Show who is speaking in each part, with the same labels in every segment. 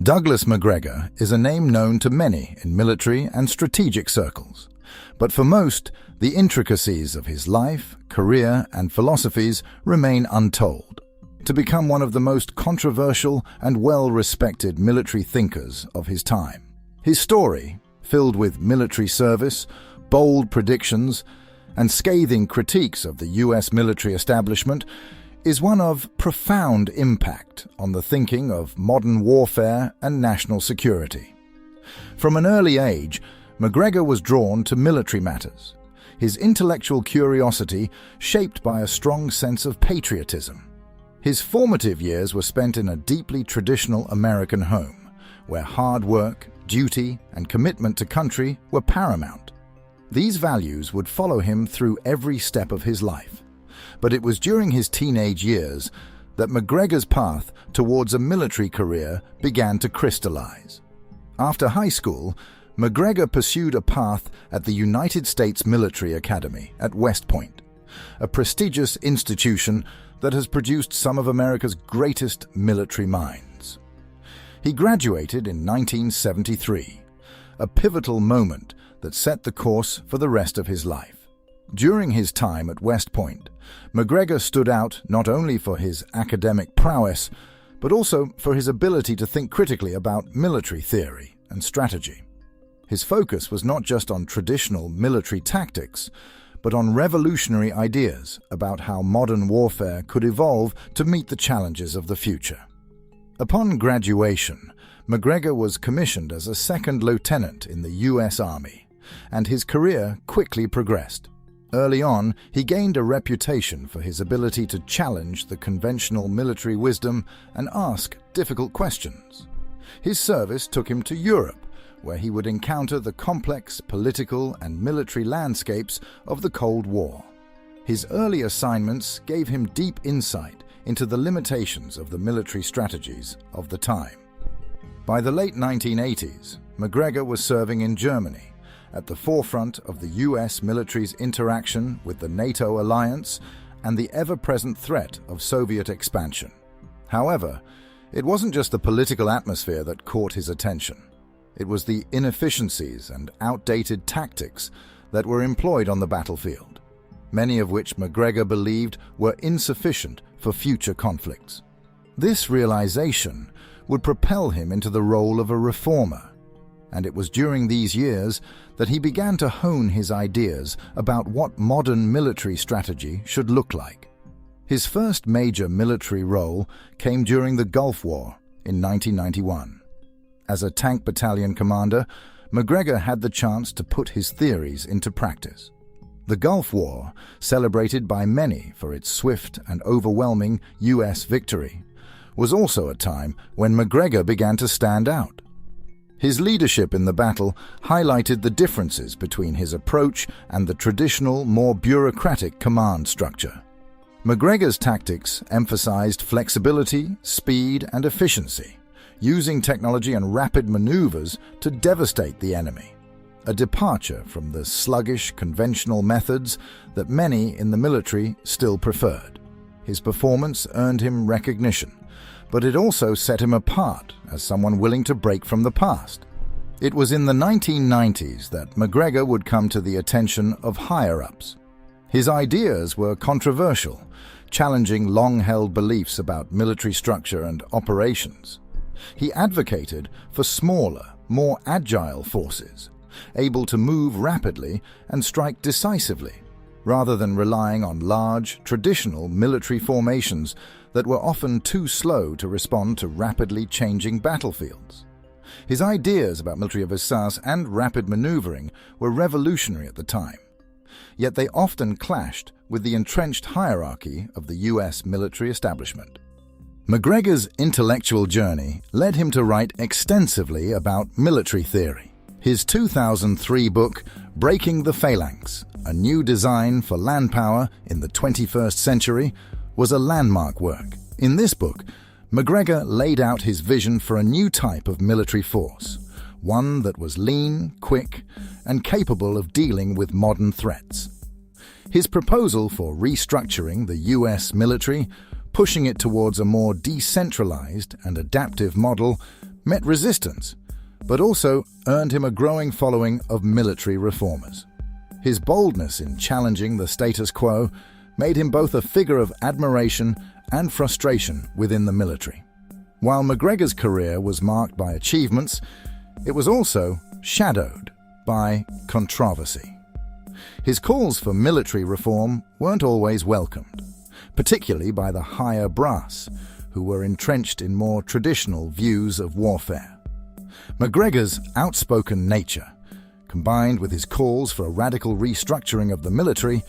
Speaker 1: Douglas Macgregor is a name known to many in military and strategic circles, but for most, the intricacies of his life, career, and philosophies remain untold. To become one of the most controversial and well-respected military thinkers of his time. His story, filled with military service, bold predictions, and scathing critiques of the US military establishment, is one of profound impact on the thinking of modern warfare and national security. From an early age, Macgregor was drawn to military matters, his intellectual curiosity shaped by a strong sense of patriotism. His formative years were spent in a deeply traditional American home, where hard work, duty, and commitment to country were paramount. These values would follow him through every step of his life. But it was during his teenage years that Macgregor's path towards a military career began to crystallize. After high school, Macgregor pursued a path at the United States Military Academy at West Point, a prestigious institution that has produced some of America's greatest military minds. He graduated in 1973, a pivotal moment that set the course for the rest of his life. During his time at West Point, Macgregor stood out not only for his academic prowess, but also for his ability to think critically about military theory and strategy. His focus was not just on traditional military tactics, but on revolutionary ideas about how modern warfare could evolve to meet the challenges of the future. Upon graduation, Macgregor was commissioned as a second lieutenant in the US Army, and his career quickly progressed. Early on, he gained a reputation for his ability to challenge the conventional military wisdom and ask difficult questions. His service took him to Europe, where he would encounter the complex political and military landscapes of the Cold War. His early assignments gave him deep insight into the limitations of the military strategies of the time. By the late 1980s, Macgregor was serving in Germany, at the forefront of the US military's interaction with the NATO alliance and the ever-present threat of Soviet expansion. However, it wasn't just the political atmosphere that caught his attention. It was the inefficiencies and outdated tactics that were employed on the battlefield, many of which Macgregor believed were insufficient for future conflicts. This realization would propel him into the role of a reformer, and it was during these years that he began to hone his ideas about what modern military strategy should look like. His first major military role came during the Gulf War in 1991. As a tank battalion commander, Macgregor had the chance to put his theories into practice. The Gulf War, celebrated by many for its swift and overwhelming US victory, was also a time when Macgregor began to stand out. His leadership in the battle highlighted the differences between his approach and the traditional, more bureaucratic command structure. Macgregor's tactics emphasized flexibility, speed, and efficiency, using technology and rapid maneuvers to devastate the enemy, a departure from the sluggish, conventional methods that many in the military still preferred. His performance earned him recognition, but it also set him apart as someone willing to break from the past. It was in the 1990s that Macgregor would come to the attention of higher-ups. His ideas were controversial, challenging long-held beliefs about military structure and operations. He advocated for smaller, more agile forces, able to move rapidly and strike decisively, rather than relying on large, traditional military formations that were often too slow to respond to rapidly changing battlefields. His ideas about military aviance and rapid maneuvering were revolutionary at the time, yet they often clashed with the entrenched hierarchy of the US military establishment. Macgregor's intellectual journey led him to write extensively about military theory. His 2003 book, Breaking the Phalanx, A New Design for Land Power in the 21st Century, was a landmark work. In this book, Macgregor laid out his vision for a new type of military force, one that was lean, quick, and capable of dealing with modern threats. His proposal for restructuring the US military, pushing it towards a more decentralized and adaptive model, met resistance, but also earned him a growing following of military reformers. His boldness in challenging the status quo made him both a figure of admiration and frustration within the military. While Macgregor's career was marked by achievements, it was also shadowed by controversy. His calls for military reform weren't always welcomed, particularly by the higher brass, who were entrenched in more traditional views of warfare. Macgregor's outspoken nature, combined with his calls for a radical restructuring of the military,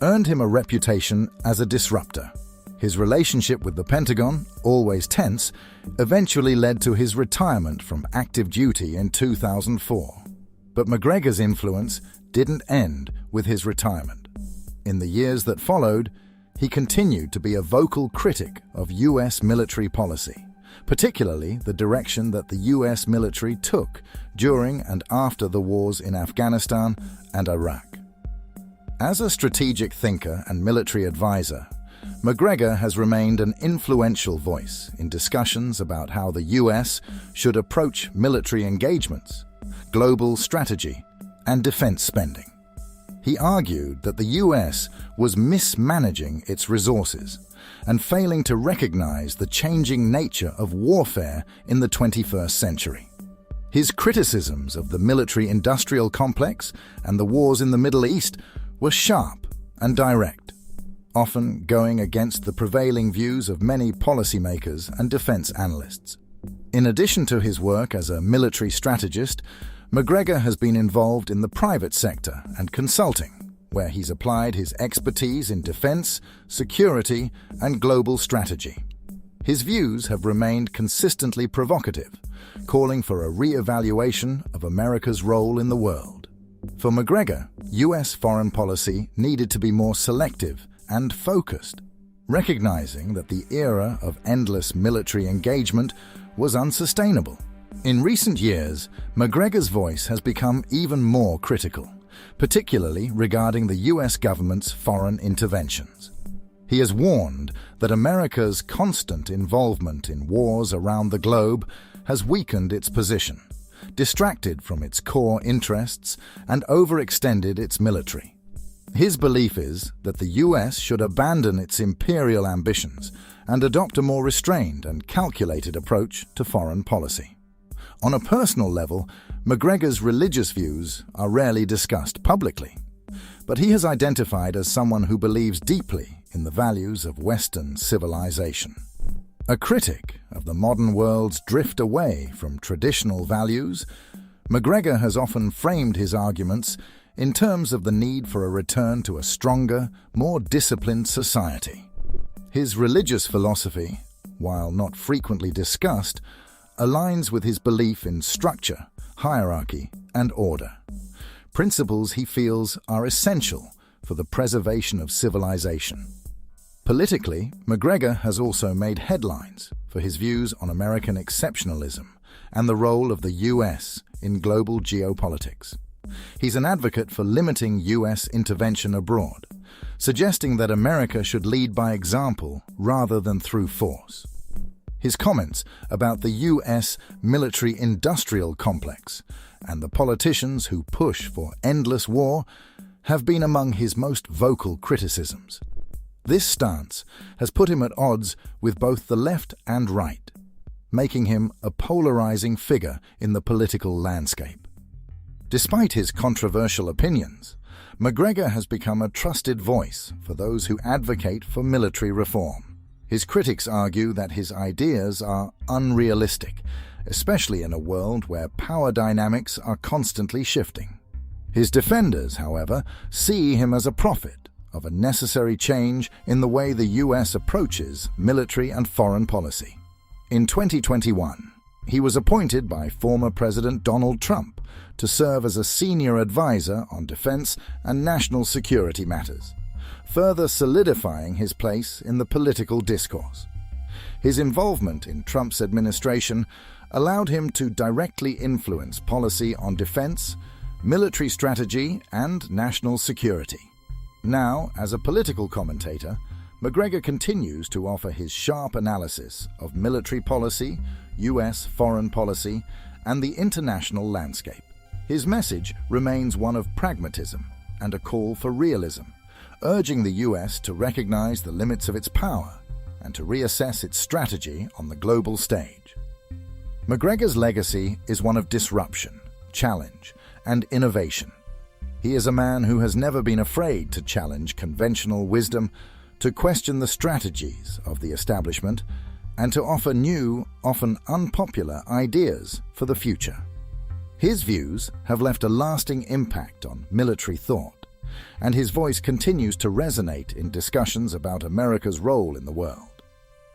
Speaker 1: earned him a reputation as a disruptor. His relationship with the Pentagon, always tense, eventually led to his retirement from active duty in 2004. But Macgregor's influence didn't end with his retirement. In the years that followed, he continued to be a vocal critic of U.S. military policy, particularly the direction that the U.S. military took during and after the wars in Afghanistan and Iraq. As a strategic thinker and military advisor, Macgregor has remained an influential voice in discussions about how the U.S. should approach military engagements, global strategy, and defense spending. He argued that the U.S. was mismanaging its resources and failing to recognize the changing nature of warfare in the 21st century. His criticisms of the military-industrial complex and the wars in the Middle East were sharp and direct, often going against the prevailing views of many policymakers and defense analysts. In addition to his work as a military strategist, Macgregor has been involved in the private sector and consulting, where he's applied his expertise in defense, security, and global strategy. His views have remained consistently provocative, calling for a re-evaluation of America's role in the world. For Macgregor, U.S. foreign policy needed to be more selective and focused, recognizing that the era of endless military engagement was unsustainable. In recent years, Macgregor's voice has become even more critical, particularly regarding the U.S. government's foreign interventions. He has warned that America's constant involvement in wars around the globe has weakened its position, distracted from its core interests, and overextended its military. His belief is that the U.S. should abandon its imperial ambitions and adopt a more restrained and calculated approach to foreign policy. On a personal level, Macgregor's religious views are rarely discussed publicly, but he has identified as someone who believes deeply in the values of Western civilization. A critic of the modern world's drift away from traditional values, Macgregor has often framed his arguments in terms of the need for a return to a stronger, more disciplined society. His religious philosophy, while not frequently discussed, aligns with his belief in structure, hierarchy, and order, principles he feels are essential for the preservation of civilization. Politically, Macgregor has also made headlines for his views on American exceptionalism and the role of the U.S. in global geopolitics. He's an advocate for limiting U.S. intervention abroad, suggesting that America should lead by example rather than through force. His comments about the U.S. military-industrial complex and the politicians who push for endless war have been among his most vocal criticisms. This stance has put him at odds with both the left and right, making him a polarizing figure in the political landscape. Despite his controversial opinions, Macgregor has become a trusted voice for those who advocate for military reform. His critics argue that his ideas are unrealistic, especially in a world where power dynamics are constantly shifting. His defenders, however, see him as a prophet of a necessary change in the way the U.S. approaches military and foreign policy. In 2021, he was appointed by former President Donald Trump to serve as a senior advisor on defense and national security matters, further solidifying his place in the political discourse. His involvement in Trump's administration allowed him to directly influence policy on defense, military strategy, and national security. Now, as a political commentator, Macgregor continues to offer his sharp analysis of military policy, US foreign policy, and the international landscape. His message remains one of pragmatism and a call for realism, urging the US to recognize the limits of its power and to reassess its strategy on the global stage. Macgregor's legacy is one of disruption, challenge, and innovation. He is a man who has never been afraid to challenge conventional wisdom, to question the strategies of the establishment, and to offer new, often unpopular ideas for the future. His views have left a lasting impact on military thought, and his voice continues to resonate in discussions about America's role in the world.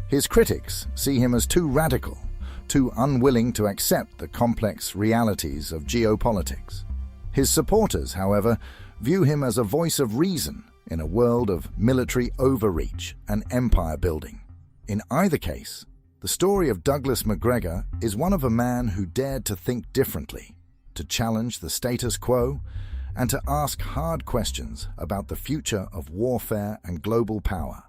Speaker 1: His critics see him as too radical, too unwilling to accept the complex realities of geopolitics. His supporters, however, view him as a voice of reason in a world of military overreach and empire building. In either case, the story of Douglas Macgregor is one of a man who dared to think differently, to challenge the status quo, and to ask hard questions about the future of warfare and global power.